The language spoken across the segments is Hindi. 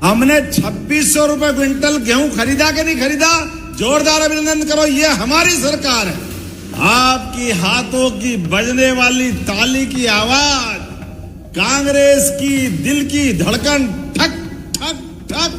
हमने 2600 रुपए क्विंटल गेहूं खरीदा कि नहीं खरीदा? जोरदार अभिनंदन करो, ये हमारी सरकार है। आपकी हाथों की बजने वाली ताली की आवाज कांग्रेस की दिल की धड़कन ठक ठक ठक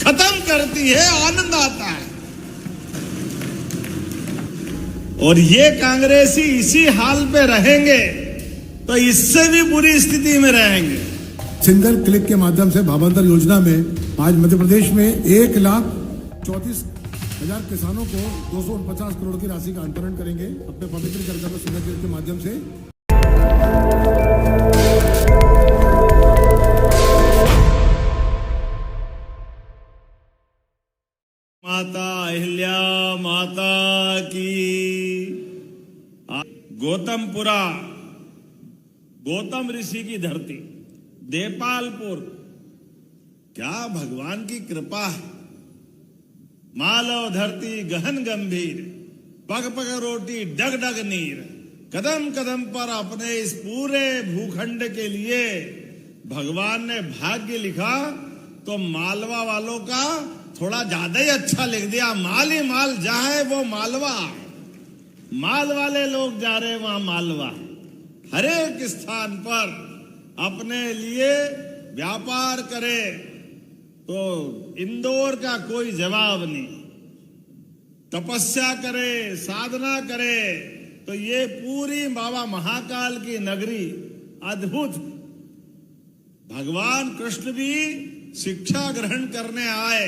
खत्म करती है, आनंद आता है। और ये कांग्रेसी इसी हाल पे रहेंगे तो इससे भी बुरी स्थिति में रहेंगे। सिंगल क्लिक के माध्यम से भावांतर योजना में आज मध्य प्रदेश में 1,34,000 किसानों को 249 करोड़ की राशि का अंतरण करेंगे अपने पवित्र कार्यक्रम सिंगल क्लिक के माध्यम से। माता अहिल्या माता की। गौतमपुरा, गौतम ऋषि की धरती, देपालपुर, क्या भगवान की कृपा है। मालव धरती गहन गंभीर, पग पग रोटी डग डग नीर, कदम कदम पर अपने इस पूरे भूखंड के लिए भगवान ने भाग्य लिखा तो मालवा वालों का थोड़ा ज्यादा ही अच्छा लिख दिया। माल ही माल, जहां है वो मालवा, माल वाले लोग जा रहे वहां मालवा। हर एक स्थान पर अपने लिए व्यापार करे तो इंदौर का कोई जवाब नहीं। तपस्या करे, साधना करे तो ये पूरी बाबा महाकाल की नगरी अद्भुत। भगवान कृष्ण भी शिक्षा ग्रहण करने आए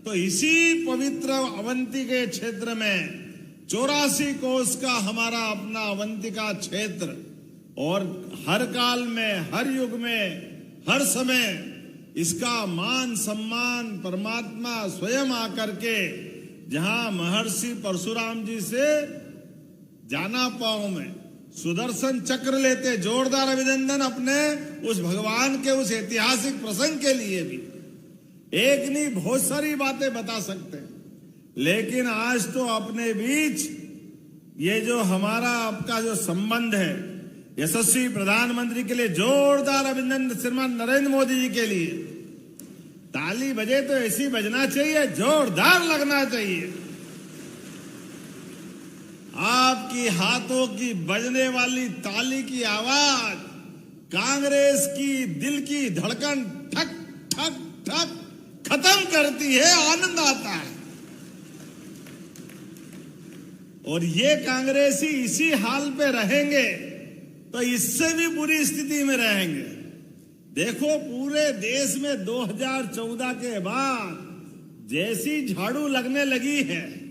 तो इसी पवित्र अवंती के क्षेत्र में 84 कोस का हमारा अपना अवंतिका क्षेत्र, और हर काल में, हर युग में, हर समय इसका मान सम्मान परमात्मा स्वयं आकर के, जहां महर्षि परशुराम जी से जाना पाओ में सुदर्शन चक्र लेते। जोरदार अभिनंदन अपने उस भगवान के उस ऐतिहासिक प्रसंग के लिए भी। एक नहीं, बहुत सारी बातें बता सकते हैं, लेकिन आज तो अपने बीच ये जो हमारा आपका जो संबंध है यशस्वी प्रधानमंत्री के लिए जोरदार अभिनंदन। श्रीमान नरेंद्र मोदी जी के लिए ताली बजे तो ऐसी बजना चाहिए, जोरदार लगना चाहिए। आपकी हाथों की बजने वाली ताली की आवाज कांग्रेस की दिल की धड़कन ठक ठक ठक खत्म करती है, आनंद आता है। और ये कांग्रेसी इसी हाल पे रहेंगे तो इससे भी बुरी स्थिति में रहेंगे। देखो, पूरे देश में 2014 के बाद जैसी झाड़ू लगने लगी है,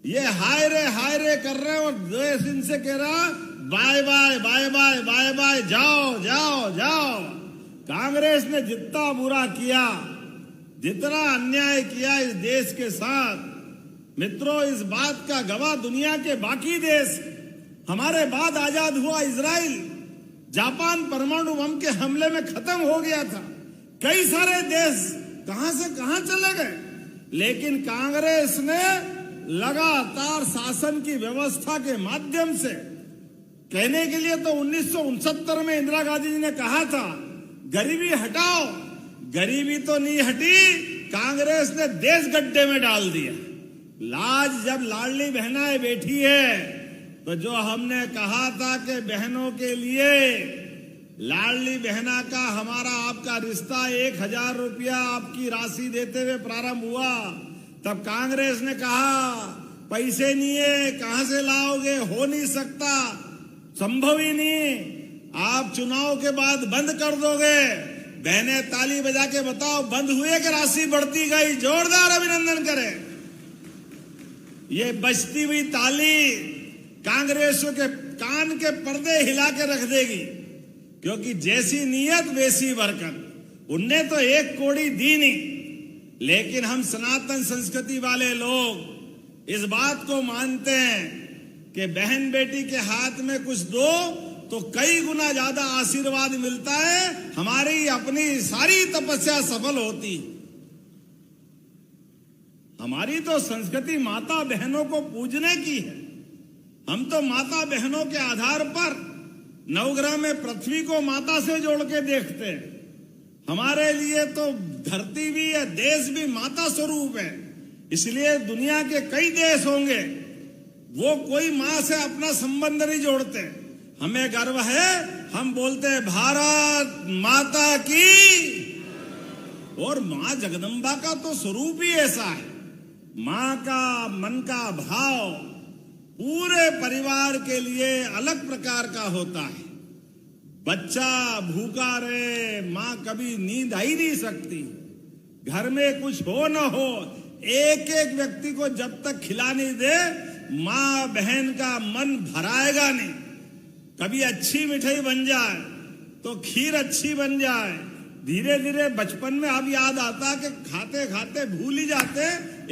ये हाय रे कर रहे हैं और देश इनसे कह रहा bye bye bye bye bye bye, जाओ जाओ जाओ। कांग्रेस ने जितना बुरा किया, जितना अन्याय किया इस देश के साथ, मित्रों, इस बात का गवाह दुनिया के बाकी देश। हमारे बाद आजाद हुआ इजराइल, जापान परमाणु बम के हमले में खत्म हो गया था। कई सारे देश कहां से कहां चले गए, लेकिन कांग्रेस ने लगातार शासन की व्यवस्था के माध्यम से, कहने के लिए तो 1969 में इंदिरा गांधी जी ने कहा था गरीबी हटाओ, गरीबी तो नहीं हटी, कांग्रेस ने देश गड्ढे में डाल दिया। लाज जब लाडली बहनाएं बैठी है तो जो हमने कहा था कि बहनों के लिए लाडली बहना का हमारा आपका रिश्ता 1,000 रुपया आपकी राशि देते हुए प्रारंभ हुआ, तब कांग्रेस ने कहा पैसे नहीं है, कहां से लाओगे, हो नहीं सकता, संभव ही नहीं, आप चुनाव के बाद बंद कर दोगे। बहने ताली बजा के बताओ, बंद हुए कि राशि बढ़ती गई? जोरदार अभिनंदन करें। ये बजती हुई ताली कांग्रेसियों के कान के पर्दे हिला के रख देगी, क्योंकि जैसी नीयत वैसी बरकत। उनने तो एक कौड़ी दी नहीं, लेकिन हम सनातन संस्कृति वाले लोग इस बात को मानते हैं कि बहन बेटी के हाथ में कुछ दो तो कई गुना ज्यादा आशीर्वाद मिलता है, हमारी अपनी सारी तपस्या सफल होती। हमारी तो संस्कृति माता बहनों को पूजने की है। हम तो माता बहनों के आधार पर नवग्रह में पृथ्वी को माता से जोड़ के देखते हैं। हमारे लिए तो धरती भी है, देश भी माता स्वरूप है। इसलिए दुनिया के कई देश होंगे, वो कोई माँ से अपना संबंध नहीं जोड़ते। हमें गर्व है, हम बोलते हैं भारत माता की। और माँ जगदम्बा का तो स्वरूप ही ऐसा है। माँ का मन का भाव पूरे परिवार के लिए अलग प्रकार का होता है। बच्चा भूखा रहे, माँ कभी नींद आ ही नहीं सकती। घर में कुछ हो न हो, एक एक व्यक्ति को जब तक खिला नहीं दे, माँ बहन का मन भराएगा नहीं। कभी अच्छी मिठाई बन जाए तो खीर अच्छी बन जाए, धीरे धीरे बचपन में अब याद आता कि खाते खाते भूल ही जाते।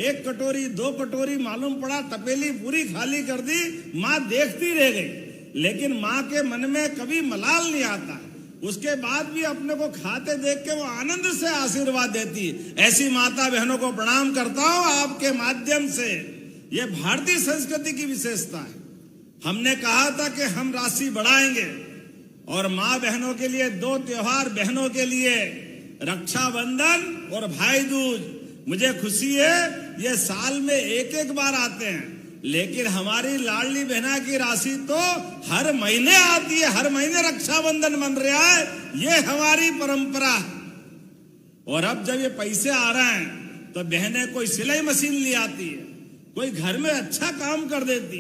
एक कटोरी दो कटोरी मालूम पड़ा, तपेली पूरी खाली कर दी, माँ देखती रह गई। लेकिन माँ के मन में कभी मलाल नहीं आता। उसके बाद भी अपने को खाते देख के वो आनंद से आशीर्वाद देती। ऐसी माता बहनों को प्रणाम करता हूं आपके माध्यम से। ये भारतीय संस्कृति की विशेषता है। हमने कहा था कि हम राशि बढ़ाएंगे और माँ बहनों के लिए दो त्योहार, बहनों के लिए रक्षाबंधन और भाई दूज। मुझे खुशी है ये साल में एक एक बार आते हैं, लेकिन हमारी लाडली बहना की राशि तो हर महीने आती है। हर महीने रक्षाबंधन बन रहा है, ये हमारी परंपरा है। और अब जब ये पैसे आ रहे हैं तो बहनें कोई सिलाई मशीन ले आती है, कोई घर में अच्छा काम कर देती,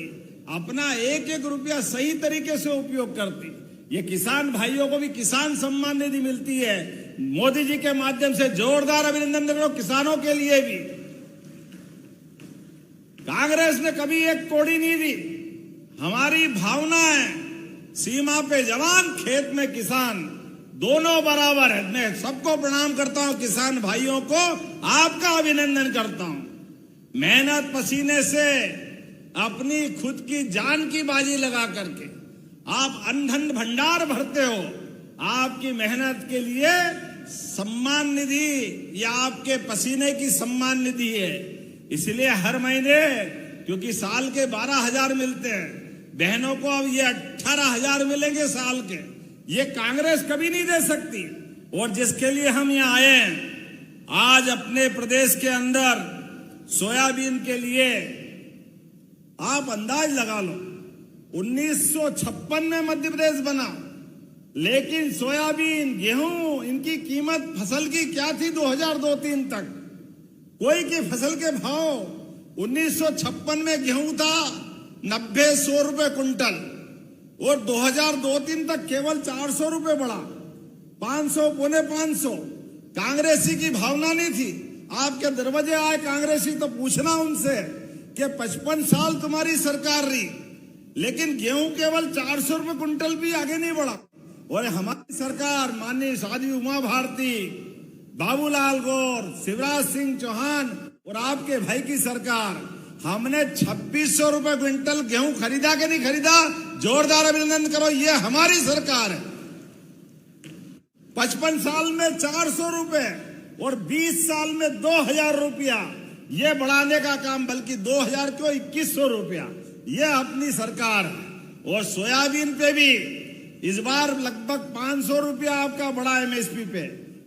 अपना एक एक रुपया सही तरीके से उपयोग करती। ये किसान भाइयों को भी किसान सम्मान निधि मिलती है। मोदी जी के माध्यम से जोरदार अभिनंदन दे रहा हूं किसानों के लिए भी। कांग्रेस ने कभी एक कौड़ी नहीं दी। हमारी भावना है सीमा पे जवान, खेत में किसान, दोनों बराबर है। मैं सबको प्रणाम करता हूं, किसान भाइयों को आपका अभिनंदन करता हूं। मेहनत पसीने से अपनी खुद की जान की बाजी लगा करके आप अन्न भंडार भरते हो। आपकी मेहनत के लिए सम्मान निधि या आपके पसीने की सम्मान निधि है। इसलिए हर महीने, क्योंकि साल के 12,000 मिलते हैं, बहनों को अब ये 18,000 मिलेंगे साल के। ये कांग्रेस कभी नहीं दे सकती। और जिसके लिए हम यहाँ आए हैं, आज अपने प्रदेश के अंदर सोयाबीन के लिए आप अंदाज लगा लो, 1956 में मध्य प्रदेश बना, लेकिन सोयाबीन, गेहूं, इनकी कीमत फसल की क्या थी 2002-03 तक। कोई की फसल के भाव 1956 में गेहूं था 90-100 रुपए कुंटल, और 2002-03 तक केवल 400 रुपए बढ़ा, 500 पौने 500। कांग्रेसी की भावना नहीं थी। आपके दरवाजे आए कांग्रेसी तो पूछना उनसे कि 55 साल तुम्हारी सरकार रही, लेकिन गेहूं केवल 400 रुपए कुंटल भी आगे नहीं बढ़ा। और हमारी सरकार, माननीय साध्वी उमा भारती, बाबूलाल गौर, शिवराज सिंह चौहान और आपके भाई की सरकार, हमने 2600 रुपए क्विंटल गेहूं खरीदा कि नहीं खरीदा? जोरदार अभिनंदन करो, ये हमारी सरकार है। 55 साल में 400 रुपए और 20 साल में 2000 रुपया, ये बढ़ाने का काम, बल्कि 2000 को 2100 रुपया, ये अपनी सरकार है। और सोयाबीन पे भी इस बार लगभग 500 रुपया आपका बढ़ा एमएसपी पे।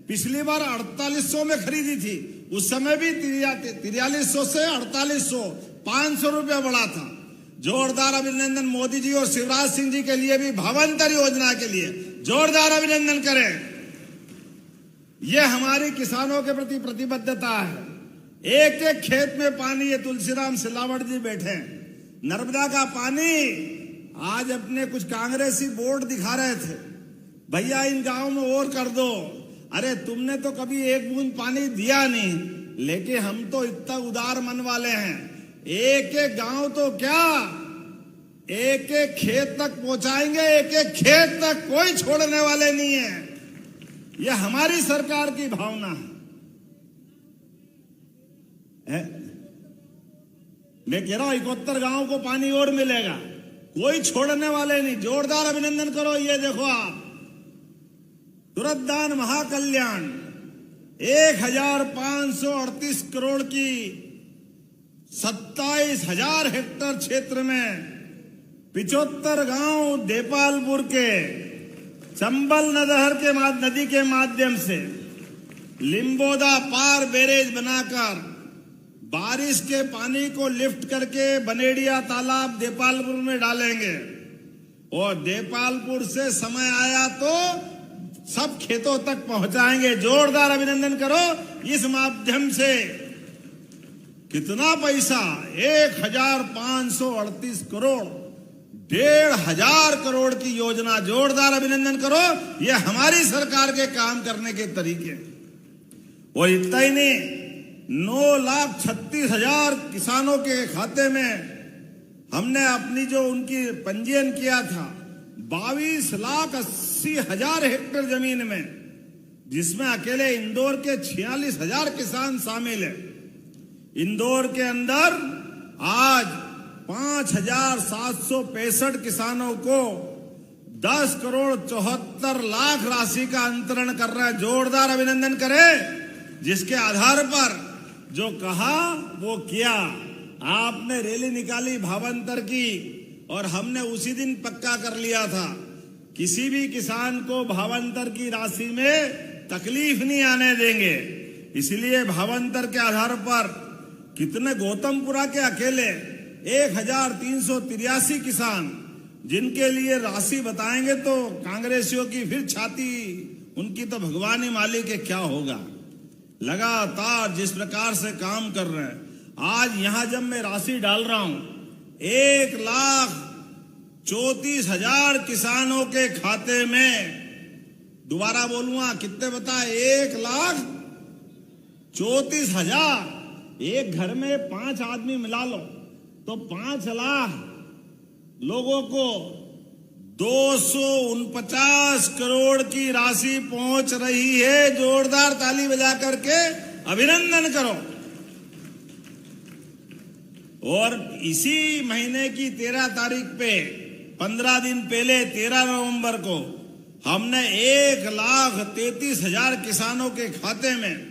पिछली बार 4800 में खरीदी थी, उस समय भी 4300 से 4800, 500 रुपया बढ़ा था। जोरदार अभिनंदन मोदी जी और शिवराज सिंह जी के लिए भी, भावांतर योजना के लिए जोरदार अभिनंदन करें। यह हमारी किसानों के प्रति प्रतिबद्धता है। एक एक खेत में पानी, ये तुलसीराम सिलावट जी बैठे हैं, नर्मदा का पानी। आज अपने कुछ कांग्रेसी बोर्ड दिखा रहे थे, भैया इन गांव में और कर दो। अरे तुमने तो कभी एक बूंद पानी दिया नहीं, लेकिन हम तो इतना उदार मन वाले हैं, एक एक गांव तो क्या, एक एक खेत तक पहुंचाएंगे। एक एक खेत तक कोई छोड़ने वाले नहीं है। यह हमारी सरकार की भावना है। मैं कह रहा हूं 71 गांव को पानी और मिलेगा, कोई छोड़ने वाले नहीं। जोरदार अभिनंदन करो। ये देखो आप, तुरंत दान महाकल्याण 1538 करोड़ की 27,000 हेक्टेयर क्षेत्र में 75 गांव देपालपुर के चंबल नदी के माध्यम से लिम्बोदा पार बैरेज बनाकर बारिश के पानी को लिफ्ट करके बनेड़िया तालाब देपालपुर में डालेंगे और देपालपुर से समय आया तो सब खेतों तक पहुंचाएंगे। जोरदार अभिनंदन करो। इस माध्यम से कितना पैसा 1538 करोड़, 1,500 करोड़ की योजना। जोरदार अभिनंदन करो। ये हमारी सरकार के काम करने के तरीके। और इतना ही नहीं, 9,36,000 किसानों के खाते में हमने अपनी जो उनकी पंजीयन किया था 22,80,000 हेक्टेयर जमीन में, जिसमें अकेले इंदौर के 46,000 किसान शामिल है। इंदौर के अंदर आज 5,765 किसानों को 10 करोड़ 74 लाख राशि का अंतरण कर रहे हैं। जोरदार अभिनंदन करें। जिसके आधार पर जो कहा वो किया। आपने रैली निकाली भावांतर की और हमने उसी दिन पक्का कर लिया था किसी भी किसान को भावांतर की राशि में तकलीफ नहीं आने देंगे। इसलिए भावांतर के आधार पर कितने गौतमपुरा के अकेले 1,383 किसान जिनके लिए राशि बताएंगे तो कांग्रेसियों की फिर छाती, उनकी तो भगवान ही मालिक है क्या होगा। लगातार जिस प्रकार से काम कर रहे हैं, आज यहां जब मैं राशि डाल रहा हूं 1,34,000 किसानों के खाते में, दोबारा बोलूंगा कितने बताए, 1,34,000। एक घर में 5 आदमी मिला लो तो 5 लाख लोगों को 249 करोड़ की राशि पहुंच रही है। जोरदार ताली बजा करके अभिनंदन करो। और इसी महीने की 13 तारीख पे 15 दिन पहले 13 नवंबर को हमने 1,33,000 किसानों के खाते में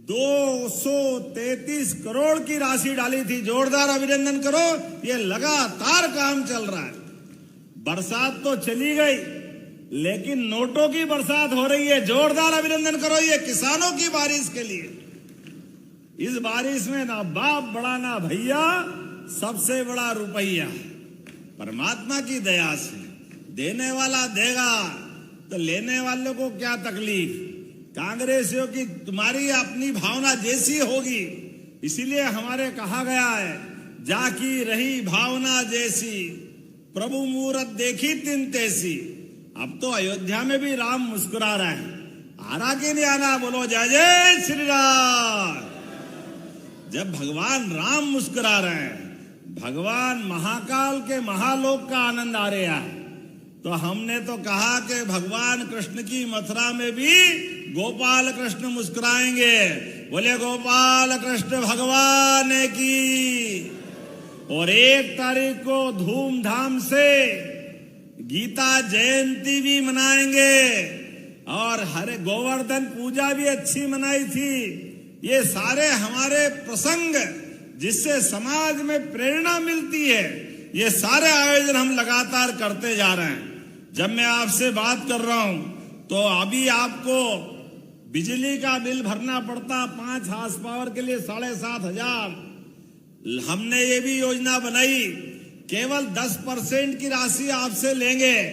233 करोड़ की राशि डाली थी। जोरदार अभिनंदन करो। ये लगातार काम चल रहा है। बरसात तो चली गई लेकिन नोटों की बरसात हो रही है। जोरदार अभिनंदन करो ये किसानों की बारिश के लिए। इस बारिश में ना बाप बड़ा ना भैया, सबसे बड़ा रुपया। परमात्मा की दया से देने वाला देगा तो लेने वालों को क्या तकलीफ। कांग्रेसियों की तुम्हारी अपनी भावना जैसी होगी, इसीलिए हमारे कहा गया है जाकी रही भावना जैसी, प्रभु मूरत देखी तिन तैसी। अब तो अयोध्या में भी राम मुस्कुरा रहा है। आना कि नहीं आना, बोलो जय जय श्री राम। जब भगवान राम मुस्कुरा रहे हैं, भगवान महाकाल के महालोक का आनंद आ रहा है, तो हमने तो कहा कि भगवान कृष्ण की मथुरा में भी गोपाल कृष्ण मुस्कुराएंगे। बोले गोपाल कृष्ण भगवान की। और 1 तारीख को धूमधाम से गीता जयंती भी मनाएंगे और हरे गोवर्धन पूजा भी अच्छी मनाई थी। ये सारे हमारे प्रसंग जिससे समाज में प्रेरणा मिलती है, ये सारे आयोजन हम लगातार करते जा रहे हैं। जब मैं आपसे बात कर रहा हूं तो अभी आपको बिजली का बिल भरना पड़ता 5 हार्स पावर के लिए 7,500। हमने ये भी योजना बनाई, केवल 10% की राशि आपसे लेंगे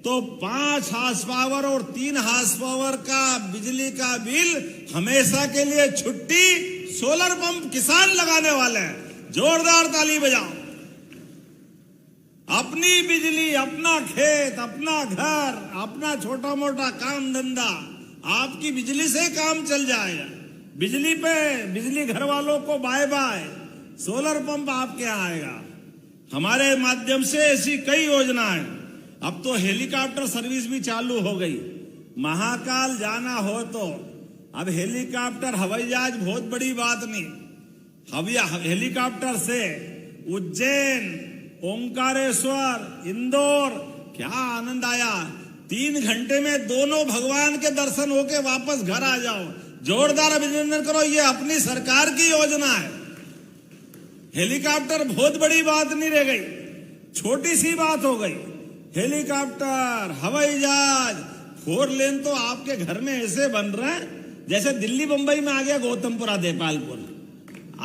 तो 5 हार्स पावर और 3 हार्स पावर का बिजली का बिल हमेशा के लिए छुट्टी। सोलर पंप किसान लगाने वाले हैं। जोरदार ताली बजाओ। अपनी बिजली, अपना खेत, अपना घर, अपना छोटा मोटा काम धंधा, आपकी बिजली से काम चल जाएगा। बिजली पे, बिजली घर वालों को बाय बाय, सोलर पंप आपके यहाँ आएगा। हमारे माध्यम से ऐसी कई योजनाएं। अब तो हेलीकॉप्टर सर्विस भी चालू हो गई। महाकाल जाना हो तो अब हेलीकॉप्टर, हवाई जहाज बहुत बड़ी बात नहीं। हेलीकॉप्टर से उज्जैन, ओंकारेश्वर, इंदौर, क्या आनंद आया। 3 घंटे में दोनों भगवान के दर्शन होके वापस घर आ जाओ। जोरदार अभिनंदन करो। ये अपनी सरकार की योजना है। हेलीकॉप्टर बहुत बड़ी बात नहीं रह गई, छोटी सी बात हो गई। हेलीकॉप्टर, हवाई जहाज, 4 लेन तो आपके घर में ऐसे बन रहे हैं जैसे दिल्ली बंबई में आ गया गौतमपुरा देपालपुर,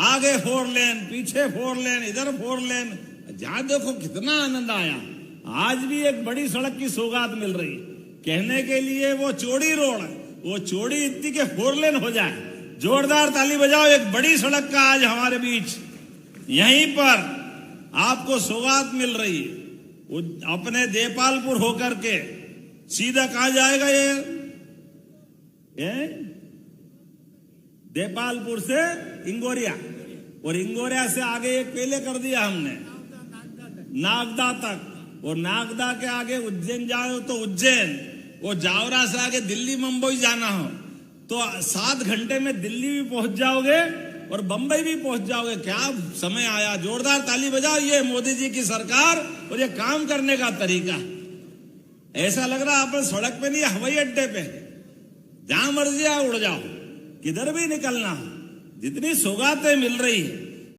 आगे 4 लेन, पीछे 4 लेन, इधर 4 लेन, जहां देखो कितना आनंद आया। आज भी एक बड़ी सड़क की सौगात मिल रही, कहने के लिए वो चौड़ी रोड, वो चौड़ी इतनी के 4 लेन हो जाए। जोरदार ताली बजाओ, एक बड़ी सड़क का आज हमारे बीच यहीं पर आपको सौगात मिल रही है। वो अपने देपालपुर होकर के सीधा कहां जाएगा ये देपालपुर से इंगोरिया, और इंगोरिया से आगे एक पहले कर दिया हमने नागदा तक, और नागदा के आगे उज्जैन जाओ तो उज्जैन, वो जावरा से आगे दिल्ली मुंबई जाना हो तो 7 घंटे में दिल्ली भी पहुंच जाओगे और बंबई भी पहुंच जाओगे। क्या समय आया, जोरदार ताली बजाओ। ये मोदी जी की सरकार और ये काम करने का तरीका, ऐसा लग रहा अपन सड़क पे नहीं, हवाई अड्डे पे, जहां मर्जी आओ उड़ जाओ, किधर भी निकलना। जितनी सौगातें मिल रही है